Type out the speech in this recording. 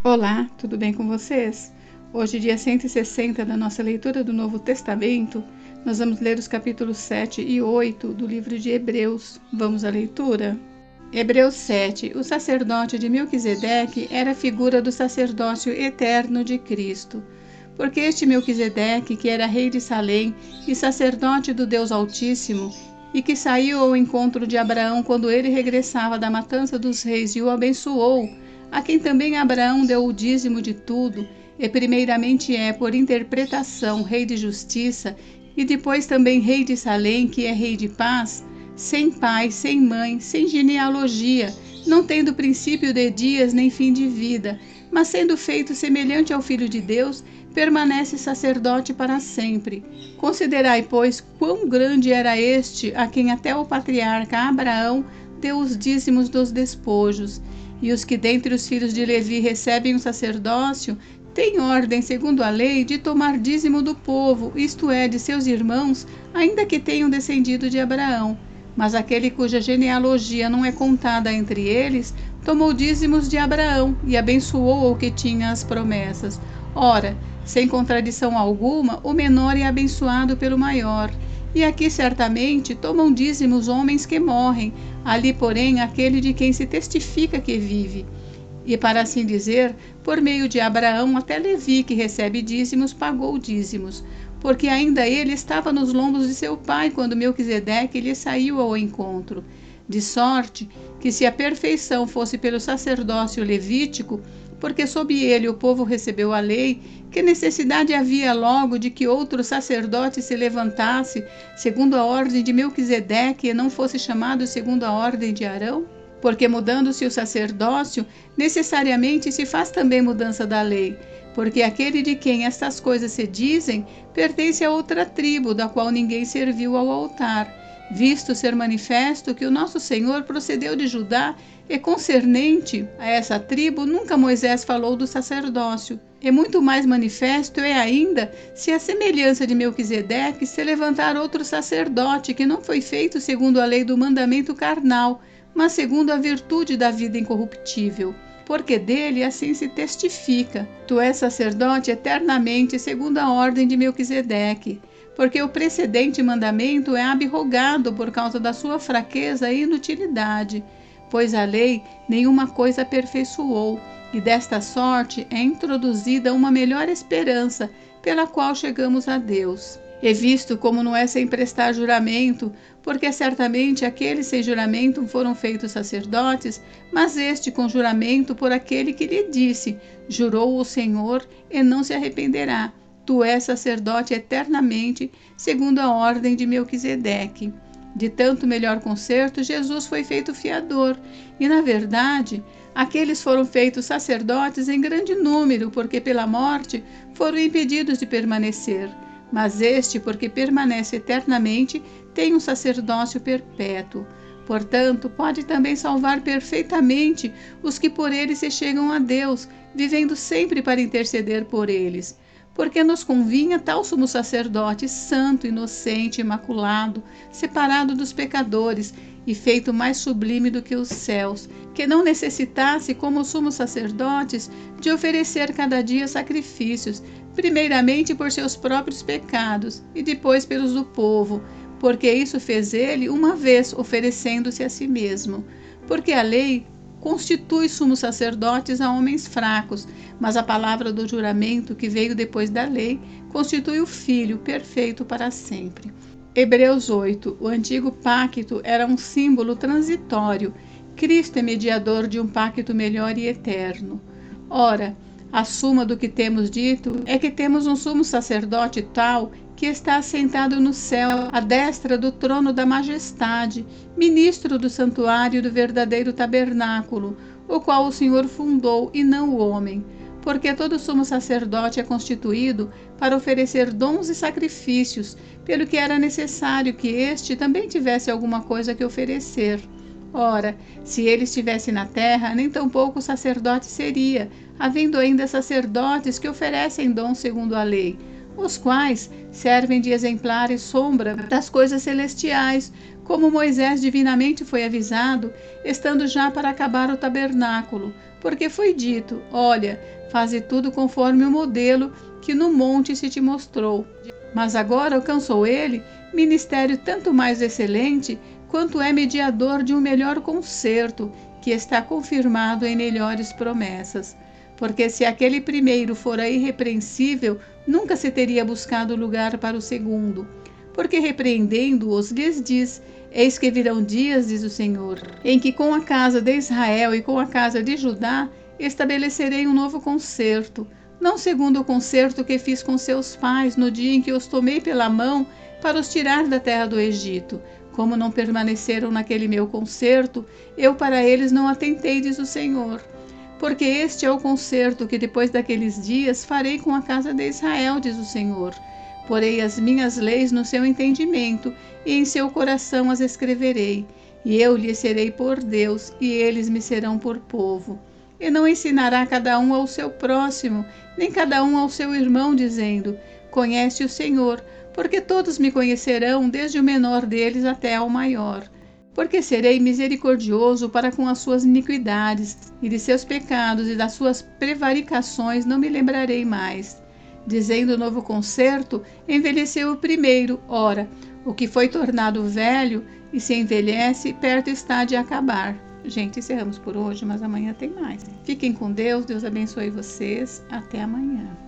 Olá, tudo bem com vocês? Hoje, dia 160 da nossa leitura do Novo Testamento, nós vamos ler os capítulos 7 e 8 do livro de Hebreus. Vamos à leitura? Hebreus 7. O sacerdote de Melquisedeque era a figura do sacerdócio eterno de Cristo. Porque este Melquisedeque, que era rei de Salém e sacerdote do Deus Altíssimo, e que saiu ao encontro de Abraão quando ele regressava da matança dos reis e o abençoou, a quem também Abraão deu o dízimo de tudo, e primeiramente é, por interpretação, rei de justiça, e depois também rei de Salém, que é rei de paz, sem pai, sem mãe, sem genealogia, não tendo princípio de dias nem fim de vida, mas sendo feito semelhante ao Filho de Deus, permanece sacerdote para sempre. Considerai, pois, quão grande era este, a quem até o patriarca Abraão deu os dízimos dos despojos. E os que dentre os filhos de Levi recebem o sacerdócio, têm ordem, segundo a lei, de tomar dízimo do povo, isto é, de seus irmãos, ainda que tenham descendido de Abraão. Mas aquele cuja genealogia não é contada entre eles, tomou dízimos de Abraão e abençoou o que tinha as promessas. Ora, sem contradição alguma, o menor é abençoado pelo maior. E aqui certamente tomam dízimos homens que morrem, ali porém aquele de quem se testifica que vive. E para assim dizer, por meio de Abraão até Levi, que recebe dízimos, pagou dízimos, porque ainda ele estava nos lombos de seu pai quando Melquisedeque lhe saiu ao encontro. De sorte que se a perfeição fosse pelo sacerdócio levítico, porque sob ele o povo recebeu a lei, que necessidade havia logo de que outro sacerdote se levantasse, segundo a ordem de Melquisedeque, e não fosse chamado segundo a ordem de Arão? Porque mudando-se o sacerdócio, necessariamente se faz também mudança da lei, porque aquele de quem estas coisas se dizem, pertence a outra tribo, da qual ninguém serviu ao altar, visto ser manifesto que o nosso Senhor procedeu de Judá, e concernente a essa tribo, nunca Moisés falou do sacerdócio. E muito mais manifesto é ainda, se a semelhança de Melquisedeque se levantar outro sacerdote, que não foi feito segundo a lei do mandamento carnal, mas segundo a virtude da vida incorruptível. Porque dele assim se testifica: tu és sacerdote eternamente segundo a ordem de Melquisedeque. Porque o precedente mandamento é abrogado por causa da sua fraqueza e inutilidade, pois a lei nenhuma coisa aperfeiçoou, e desta sorte é introduzida uma melhor esperança, pela qual chegamos a Deus. E visto como não é sem prestar juramento, porque certamente aqueles sem juramento foram feitos sacerdotes, mas este com juramento por aquele que lhe disse: jurou o Senhor e não se arrependerá. Tu és sacerdote eternamente, segundo a ordem de Melquisedeque. De tanto melhor concerto, Jesus foi feito fiador, e, na verdade, aqueles foram feitos sacerdotes em grande número, porque pela morte foram impedidos de permanecer. Mas este, porque permanece eternamente, tem um sacerdócio perpétuo. Portanto, pode também salvar perfeitamente os que por ele se chegam a Deus, vivendo sempre para interceder por eles. Porque nos convinha tal sumo sacerdote, santo, inocente, imaculado, separado dos pecadores e feito mais sublime do que os céus, que não necessitasse, como os sumos sacerdotes, de oferecer cada dia sacrifícios, primeiramente por seus próprios pecados e depois pelos do povo, porque isso fez ele uma vez, oferecendo-se a si mesmo. Porque a lei constitui sumos sacerdotes a homens fracos, mas a palavra do juramento que veio depois da lei constitui o Filho perfeito para sempre. Hebreus 8. O antigo pacto era um símbolo transitório. Cristo é mediador de um pacto melhor e eterno. Ora, a suma do que temos dito é que temos um sumo sacerdote tal que está assentado no céu, à destra do trono da majestade, ministro do santuário do verdadeiro tabernáculo, o qual o Senhor fundou e não o homem. Porque todo sumo sacerdote é constituído para oferecer dons e sacrifícios, pelo que era necessário que este também tivesse alguma coisa que oferecer. Ora, se ele estivesse na terra, nem tampouco sacerdote seria, havendo ainda sacerdotes que oferecem dons segundo a lei, os quais servem de exemplar e sombra das coisas celestiais, como Moisés divinamente foi avisado, estando já para acabar o tabernáculo, porque foi dito: olha, faze tudo conforme o modelo que no monte se te mostrou. Mas agora alcançou ele ministério tanto mais excelente, quanto é mediador de um melhor concerto, que está confirmado em melhores promessas. Porque se aquele primeiro fora irrepreensível, nunca se teria buscado lugar para o segundo. Porque repreendendo-os lhes diz: eis que virão dias, diz o Senhor, em que com a casa de Israel e com a casa de Judá estabelecerei um novo concerto, não segundo o concerto que fiz com seus pais no dia em que os tomei pela mão para os tirar da terra do Egito. Como não permaneceram naquele meu concerto, eu para eles não atentei, diz o Senhor. Porque este é o concerto que depois daqueles dias farei com a casa de Israel, diz o Senhor. Porei as minhas leis no seu entendimento, e em seu coração as escreverei. E eu lhes serei por Deus, e eles me serão por povo. E não ensinará cada um ao seu próximo, nem cada um ao seu irmão, dizendo: conhece o Senhor, porque todos me conhecerão, desde o menor deles até ao maior. Porque serei misericordioso para com as suas iniquidades, e de seus pecados e das suas prevaricações não me lembrarei mais. Dizendo o novo concerto, envelheceu o primeiro. Ora, o que foi tornado velho e se envelhece, perto está de acabar. Gente, encerramos por hoje, mas amanhã tem mais. Fiquem com Deus, Deus abençoe vocês. Até amanhã.